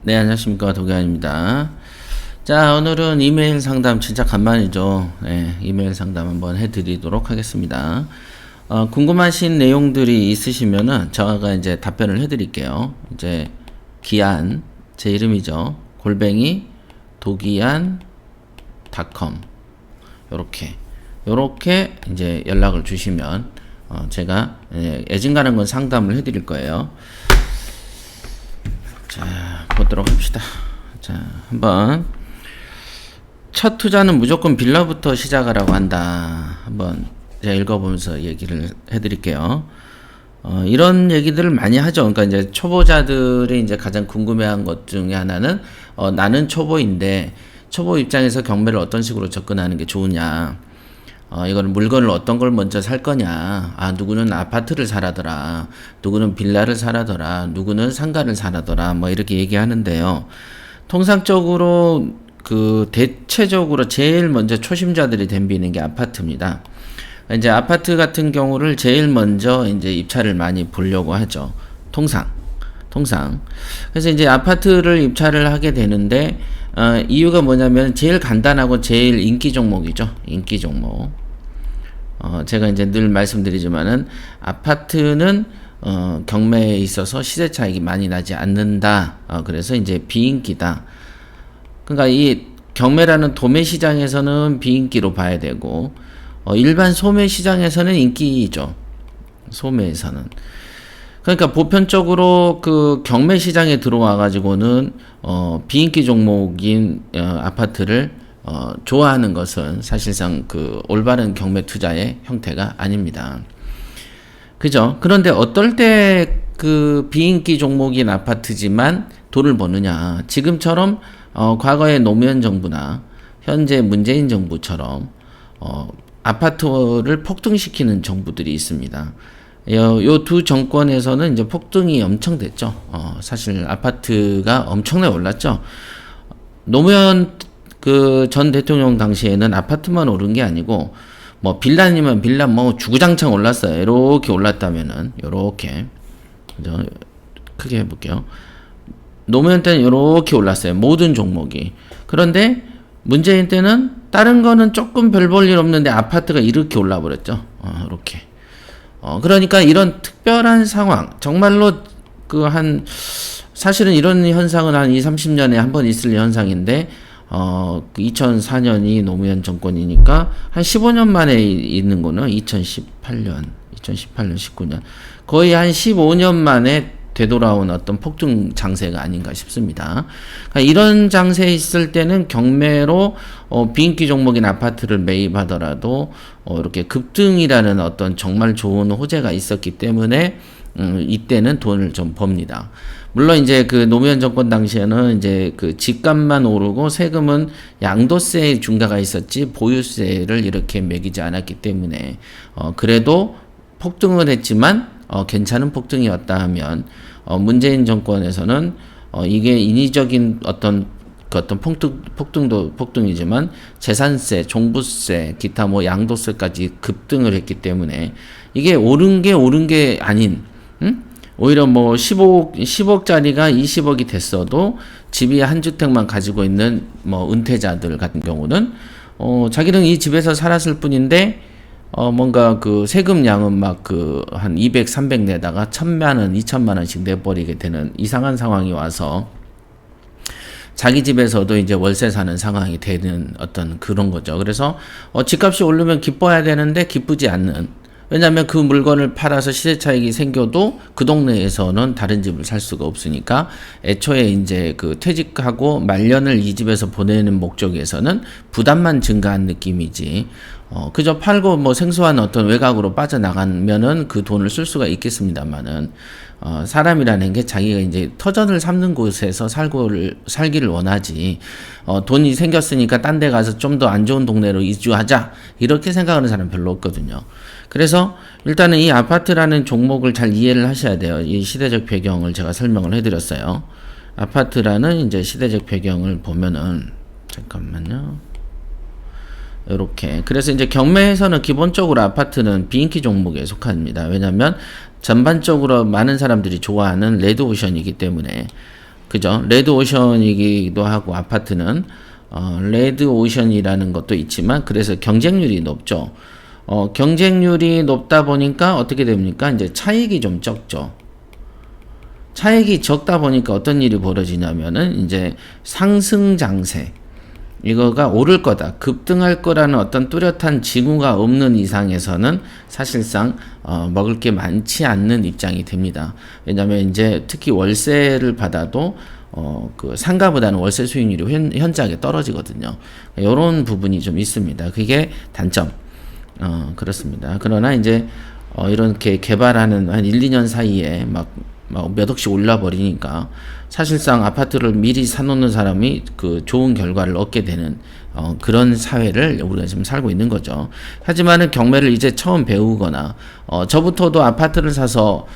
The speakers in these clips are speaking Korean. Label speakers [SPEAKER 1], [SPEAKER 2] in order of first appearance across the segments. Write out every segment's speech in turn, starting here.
[SPEAKER 1] 네, 안녕하십니까. 도겸입니다. 자, 오늘은 이메일 상담 진짜 간만이죠. 네, 이메일 상담 한번 해드리도록 하겠습니다. 궁금하신 내용들이 있으시면은 제가 이제 답변을 해드릴게요. 이제 기안, 제 이름이죠. 골뱅이 도기안.com 요렇게 이제 연락을 주시면 제가 애증가는 건 상담을 해드릴 거예요. 자, 보도록 합시다. 자, 한번 첫 투자는 무조건 빌라부터 시작하라고 한다. 한번 제가 읽어보면서 얘기를 해드릴게요. 이런 얘기들을 많이 하죠. 그러니까 이제 초보자들이 이제 가장 궁금해한 것 중에 하나는 나는 초보인데 초보 입장에서 경매를 어떤 식으로 접근하는 게 좋으냐. 이거는 물건을 어떤 걸 먼저 살 거냐. 누구는 아파트를 사라더라. 누구는 빌라를 사라더라. 누구는 상가를 사라더라. 뭐 이렇게 얘기하는데요. 통상적으로 대체적으로 제일 먼저 초심자들이 덤비는 게 아파트입니다. 이제 아파트 같은 경우를 제일 먼저 이제 입찰을 많이 보려고 하죠. 통상. 그래서 이제 아파트를 입찰을 하게 되는데, 이유가 뭐냐면 제일 간단하고 제일 인기 종목이죠. 인기 종목. 제가 이제 늘 말씀드리지만은 아파트는 경매에 있어서 시세 차익이 많이 나지 않는다. 그래서 이제 비인기다. 그러니까 이 경매라는 도매 시장에서는 비인기로 봐야 되고 일반 소매 시장에서는 인기죠. 소매에서는. 그러니까 보편적으로 그 경매 시장에 들어와 가지고는 비인기 종목인 아파트를 좋아하는 것은 사실상 그 올바른 경매 투자의 형태가 아닙니다. 그죠? 그런데 어떨 때 그 비인기 종목인 아파트지만 돈을 버느냐. 지금처럼 과거의 노무현 정부나 현재 문재인 정부처럼 아파트를 폭등시키는 정부들이 있습니다. 요 두 정권에서는 이제 폭등이 엄청 됐죠. 사실 아파트가 엄청나게 올랐죠. 노무현 전 대통령 당시에는 아파트만 오른 게 아니고 뭐 빌라니면 빌라 뭐 주구장창 올랐어요. 이렇게 올랐다면은 요렇게 그죠? 크게 해볼게요. 노무현 때는 요렇게 올랐어요. 모든 종목이. 그런데 문재인 때는 다른 거는 조금 별 볼 일 없는데 아파트가 이렇게 올라버렸죠. 이렇게. 그러니까 이런 특별한 상황, 정말로 사실은 이런 현상은 한 2, 30년에 한 번 있을 현상인데, 2004년이 노무현 정권이니까 한 15년 만에 있는 거는 2018년, 19년. 거의 한 15년 만에 되돌아온 어떤 폭등 장세가 아닌가 싶습니다. 그러니까 이런 장세에 있을 때는 경매로 비인기 종목인 아파트를 매입하더라도 이렇게 급등이라는 어떤 정말 좋은 호재가 있었기 때문에 이때는 돈을 좀 법니다. 물론 이제 그 노무현 정권 당시에는 이제 그 집값만 오르고 세금은 양도세 중과가 있었지 보유세를 이렇게 매기지 않았기 때문에 그래도 폭등을 했지만 괜찮은 폭등이었다 하면 문재인 정권에서는 이게 인위적인 어떤 폭등도 폭등이지만 재산세, 종부세, 기타 뭐 양도세까지 급등을 했기 때문에 이게 옳은 게 아닌 오히려 뭐 10억짜리가 20억이 됐어도 집이 한 주택만 가지고 있는 뭐 은퇴자들 같은 경우는 자기는 이 집에서 살았을 뿐인데 뭔가 그 세금량은 막 한 200, 300 내다가 1000만원, 2000만원씩 내버리게 되는 이상한 상황이 와서 자기 집에서도 이제 월세 사는 상황이 되는 어떤 그런 거죠. 그래서 집값이 오르면 기뻐야 되는데 기쁘지 않는. 왜냐하면 그 물건을 팔아서 시세 차익이 생겨도 그 동네에서는 다른 집을 살 수가 없으니까 애초에 이제 퇴직하고 말년을 이 집에서 보내는 목적에서는 부담만 증가한 느낌이지. 그저 팔고 뭐 생소한 어떤 외곽으로 빠져나가면은 그 돈을 쓸 수가 있겠습니다만은 사람이라는 게 자기가 이제 터전을 삼는 곳에서 살기를 원하지. 돈이 생겼으니까 딴 데 가서 좀 더 안 좋은 동네로 이주하자. 이렇게 생각하는 사람 별로 없거든요. 그래서 일단은 이 아파트라는 종목을 잘 이해를 하셔야 돼요. 이 시대적 배경을 제가 설명을 해드렸어요. 아파트라는 이제 시대적 배경을 보면은 잠깐만요. 이렇게. 그래서 이제 경매에서는 기본적으로 아파트는 비인기 종목에 속합니다. 왜냐하면 전반적으로 많은 사람들이 좋아하는 레드오션이기 때문에 그죠? 레드오션이기도 하고 아파트는 레드오션이라는 것도 있지만 그래서 경쟁률이 높죠. 경쟁률이 높다 보니까 어떻게 됩니까? 이제 차익이 좀 적죠. 차익이 적다 보니까 어떤 일이 벌어지냐면은 이제 상승 장세. 이거가 오를 거다, 급등할 거라는 어떤 뚜렷한 징후가 없는 이상에서는 사실상 먹을 게 많지 않는 입장이 됩니다. 왜냐하면 이제 특히 월세를 받아도 그 상가보다는 월세 수익률이 현저하게 떨어지거든요. 이런 부분이 좀 있습니다. 그게 단점. 그렇습니다. 그러나 이제 이렇게 개발하는 한 1, 2년 사이에 막 몇 억씩 올라 버리니까 사실상 아파트를 미리 사놓는 사람이 그 좋은 결과를 얻게 되는 그런 사회를 우리가 지금 살고 있는 거죠. 하지만은 경매를 이제 처음 배우거나 저부터도 아파트를 사서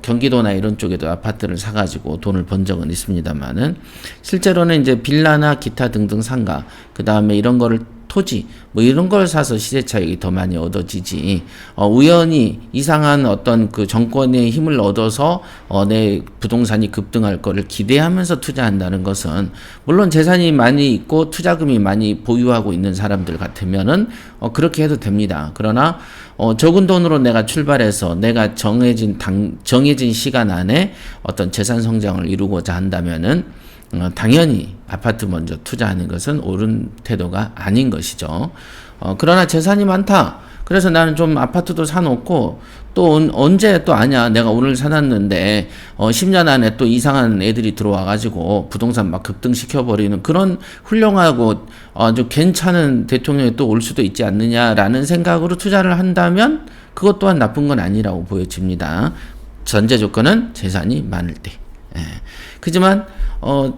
[SPEAKER 1] 경기도나 이런 쪽에도 아파트를 사가지고 돈을 번 적은 있습니다만은 실제로는 이제 빌라나 기타 등등 상가, 그 다음에 이런 거를 토지 뭐 이런 걸 사서 시세 차익이 더 많이 얻어지지, 우연히 이상한 어떤 그 정권의 힘을 얻어서 내 부동산이 급등할 거를 기대하면서 투자한다는 것은, 물론 재산이 많이 있고 투자금이 많이 보유하고 있는 사람들 같으면은 그렇게 해도 됩니다. 그러나 적은 돈으로 내가 출발해서 내가 정해진 시간 안에 어떤 재산 성장을 이루고자 한다면은 당연히 아파트 먼저 투자하는 것은 옳은 태도가 아닌 것이죠. 그러나 재산이 많다, 그래서 나는 좀 아파트도 사놓고 또 언제 또 아냐, 내가 오늘 사놨는데 10년 안에 또 이상한 애들이 들어와가지고 부동산 막 급등시켜버리는 그런 훌륭하고 아주 괜찮은 대통령이 또 올 수도 있지 않느냐라는 생각으로 투자를 한다면 그것 또한 나쁜 건 아니라고 보여집니다. 전제 조건은 재산이 많을 때. 그지만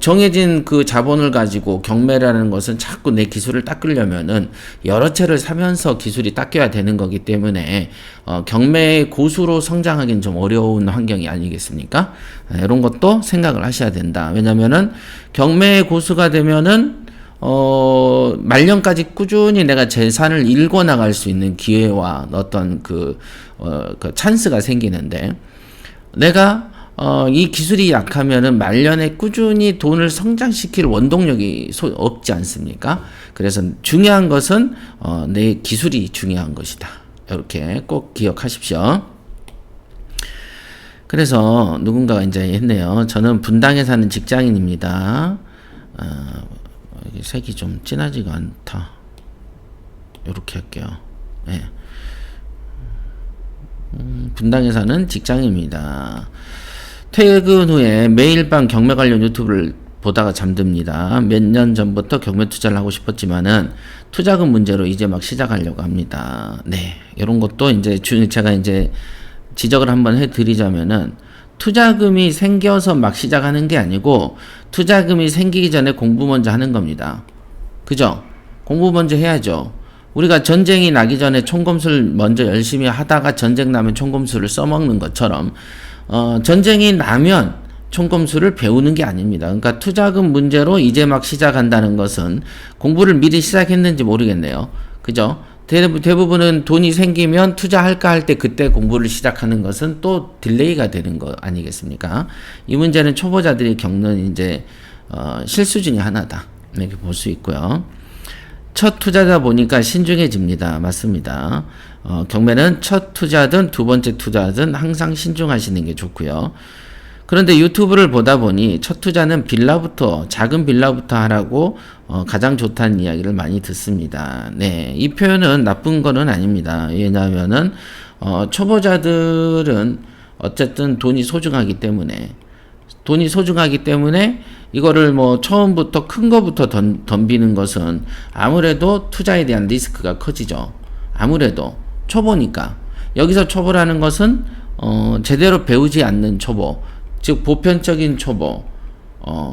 [SPEAKER 1] 정해진 그 자본을 가지고 경매라는 것은 자꾸 내 기술을 닦으려면은 여러 채를 사면서 기술이 닦여야 되는 거기 때문에 경매의 고수로 성장하기는 좀 어려운 환경이 아니겠습니까? 이런 것도 생각을 하셔야 된다. 왜냐면은 경매의 고수가 되면은 말년까지 꾸준히 내가 재산을 일궈 나갈 수 있는 기회와 어떤 그 찬스가 생기는데, 내가 이 기술이 약하면은 말년에 꾸준히 돈을 성장시킬 원동력이 없지 않습니까? 그래서 중요한 것은 내 기술이 중요한 것이다. 이렇게 꼭 기억하십시오. 그래서 누군가가 이제 했네요. 저는 분당에 사는 직장인입니다. 이게 색이 좀 진하지가 않다. 이렇게 할게요. 네. 분당에 사는 직장인입니다. 퇴근 후에 매일 밤 경매 관련 유튜브를 보다가 잠듭니다. 몇 년 전부터 경매 투자를 하고 싶었지만은 투자금 문제로 이제 막 시작하려고 합니다. 네. 이런 것도 이제 제가 이제 지적을 한번 해드리자면은, 투자금이 생겨서 막 시작하는 게 아니고 투자금이 생기기 전에 공부 먼저 하는 겁니다. 그죠? 공부 먼저 해야죠. 우리가 전쟁이 나기 전에 총검술 먼저 열심히 하다가 전쟁 나면 총검술을 써먹는 것처럼 전쟁이 나면 총검술을 배우는 게 아닙니다. 그러니까 투자금 문제로 이제 막 시작한다는 것은 공부를 미리 시작했는지 모르겠네요. 그죠? 대부분은 돈이 생기면 투자할까 할 때 그때 공부를 시작하는 것은 또 딜레이가 되는 거 아니겠습니까? 이 문제는 초보자들이 겪는 이제 실수 중에 하나다, 이렇게 볼 수 있고요. 첫 투자다 보니까 신중해집니다. 맞습니다. 경매는 첫 투자든 두 번째 투자든 항상 신중하시는 게 좋고요. 그런데 유튜브를 보다 보니 첫 투자는 작은 빌라부터 하라고 가장 좋다는 이야기를 많이 듣습니다. 네, 이 표현은 나쁜 거는 아닙니다. 왜냐하면은 초보자들은 어쨌든 돈이 소중하기 때문에 이거를 뭐 처음부터 큰 거부터 덤비는 것은 아무래도 투자에 대한 리스크가 커지죠. 아무래도 초보니까. 여기서 초보라는 것은 제대로 배우지 않는 초보, 즉 보편적인 초보,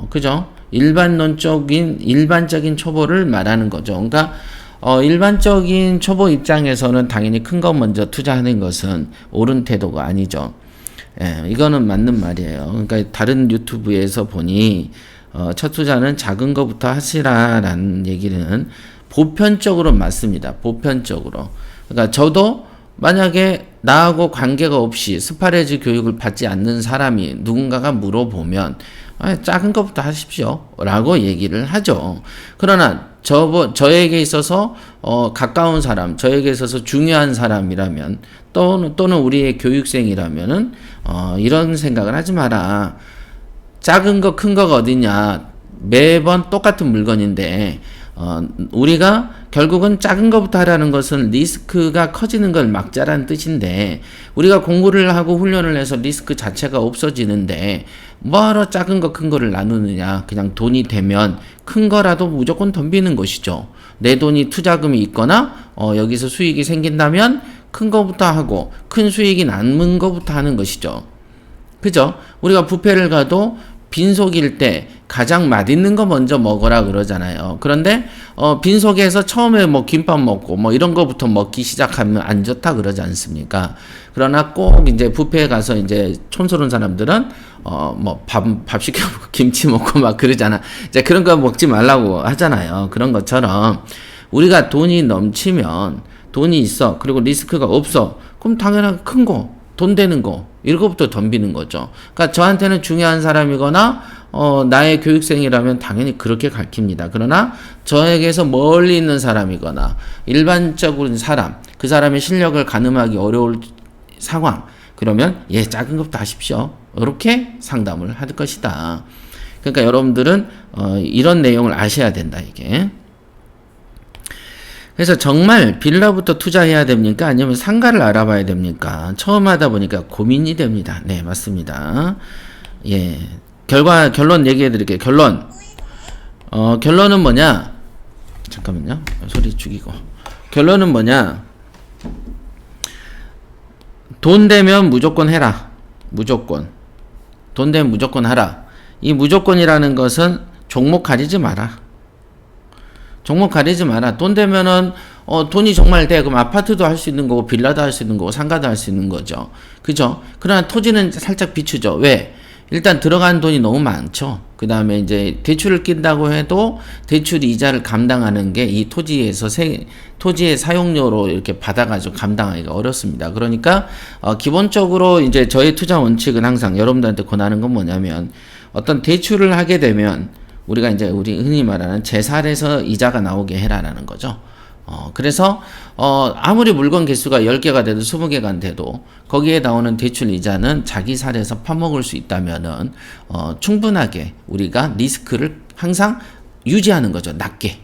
[SPEAKER 1] 그죠? 일반적인 초보를 말하는 거죠. 그러니까 일반적인 초보 입장에서는 당연히 큰 거 먼저 투자하는 것은 옳은 태도가 아니죠. 예, 이거는 맞는 말이에요. 그러니까 다른 유튜브에서 보니 첫 투자는 작은 거부터 하시라라는 얘기는 보편적으로 맞습니다. 보편적으로. 그러니까 저도 만약에 나하고 관계가 없이 스파레즈 교육을 받지 않는 사람이 누군가가 물어보면 작은 것부터 하십시오. 라고 얘기를 하죠. 그러나 저에게 있어서 가까운 사람, 저에게 있어서 중요한 사람이라면 또는 우리의 교육생이라면은 이런 생각을 하지 마라. 작은 거, 큰 거가 어디냐. 매번 똑같은 물건인데 우리가 결국은 작은 것부터 하라는 것은 리스크가 커지는 걸 막자라는 뜻인데 우리가 공부를 하고 훈련을 해서 리스크 자체가 없어지는데 뭐하러 작은 거 큰 거를 나누느냐. 그냥 돈이 되면 큰 거라도 무조건 덤비는 것이죠. 내 돈이 투자금이 있거나 여기서 수익이 생긴다면 큰 거부터 하고 큰 수익이 남은 거부터 하는 것이죠. 그죠? 우리가 뷔페를 가도 빈속일 때 가장 맛있는 거 먼저 먹어라 그러잖아요. 그런데 빈속에서 처음에 뭐 김밥 먹고 뭐 이런 거부터 먹기 시작하면 안 좋다 그러지 않습니까? 그러나 꼭 이제 뷔페에 가서 이제 촌스러운 사람들은 뭐 밥 시켜 먹고 김치 먹고 막 그러잖아. 이제 그런 거 먹지 말라고 하잖아요. 그런 것처럼 우리가 돈이 넘치면 돈이 있어. 그리고 리스크가 없어. 그럼 당연하게 큰 거, 돈 되는 거 이거부터 덤비는 거죠. 그러니까 저한테는 중요한 사람이거나 나의 교육생이라면 당연히 그렇게 가르칩니다. 그러나 저에게서 멀리 있는 사람이거나 일반적인 사람, 그 사람의 실력을 가늠하기 어려울 상황, 그러면 작은 것부터 하십시오. 이렇게 상담을 할 것이다. 그러니까 여러분들은 이런 내용을 아셔야 된다, 이게. 그래서 정말 빌라부터 투자해야 됩니까? 아니면 상가를 알아봐야 됩니까? 처음 하다 보니까 고민이 됩니다. 네, 맞습니다. 예. 결론 얘기해 드릴게요. 결론은 뭐냐? 잠깐만요. 소리 죽이고. 결론은 뭐냐? 돈 되면 무조건 해라. 무조건. 돈 되면 무조건 하라. 이 무조건이라는 것은 종목 가리지 마라. 종목 가리지 마라. 돈 되면은 돈이 정말 돼. 그럼 아파트도 할 수 있는 거고 빌라도 할 수 있는 거고 상가도 할 수 있는 거죠. 그죠? 그러나 토지는 살짝 비추죠. 왜? 일단 들어간 돈이 너무 많죠. 그 다음에 이제 대출을 낀다고 해도 대출 이자를 감당하는 게 이 토지에서 토지의 사용료로 이렇게 받아가지고 감당하기가 어렵습니다. 그러니까 기본적으로 이제 저의 투자 원칙은 항상 여러분들한테 권하는 건 뭐냐면 어떤 대출을 하게 되면 우리가 이제 우리 흔히 말하는 제살에서 이자가 나오게 해라라는 거죠. 그래서 아무리 물건 개수가 10개가 돼도 20개가 돼도 거기에 나오는 대출 이자는 자기 살에서 파먹을 수 있다면은 충분하게 우리가 리스크를 항상 유지하는 거죠. 낮게.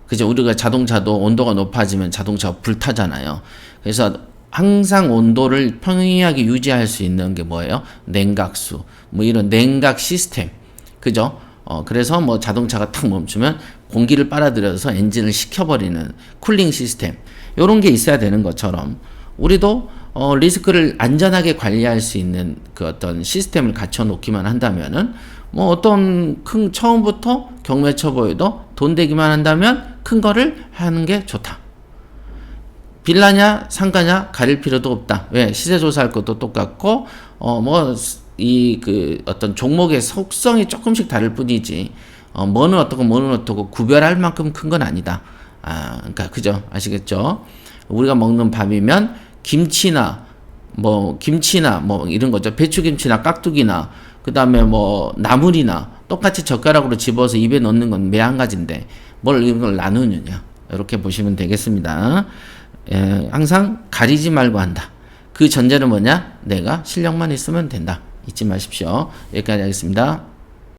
[SPEAKER 1] 그죠? 우리가 자동차도 온도가 높아지면 자동차가 불타잖아요. 그래서 항상 온도를 평이하게 유지할 수 있는 게 뭐예요? 냉각수. 뭐 이런 냉각 시스템. 그죠? 그래서 뭐 자동차가 탁 멈추면 공기를 빨아들여서 엔진을 식혀버리는 쿨링 시스템. 요런 게 있어야 되는 것처럼 우리도 리스크를 안전하게 관리할 수 있는 그 어떤 시스템을 갖춰 놓기만 한다면은 뭐 어떤 처음부터 경매 쳐보여도 돈 되기만 한다면 큰 거를 하는 게 좋다. 빌라냐 상가냐 가릴 필요도 없다. 왜? 시세 조사할 것도 똑같고 어떤 종목의 속성이 조금씩 다를 뿐이지, 뭐는 어떻고 구별할 만큼 큰 건 아니다. 그러니까, 그죠? 아시겠죠? 우리가 먹는 밥이면 김치나 이런 거죠. 배추김치나 깍두기나, 그 다음에 나물이나 똑같이 젓가락으로 집어서 입에 넣는 건 매 한 가지인데, 이런 걸 나누느냐. 이렇게 보시면 되겠습니다. 항상 가리지 말고 한다. 그 전제는 뭐냐? 내가 실력만 있으면 된다. 잊지 마십시오. 여기까지 하겠습니다.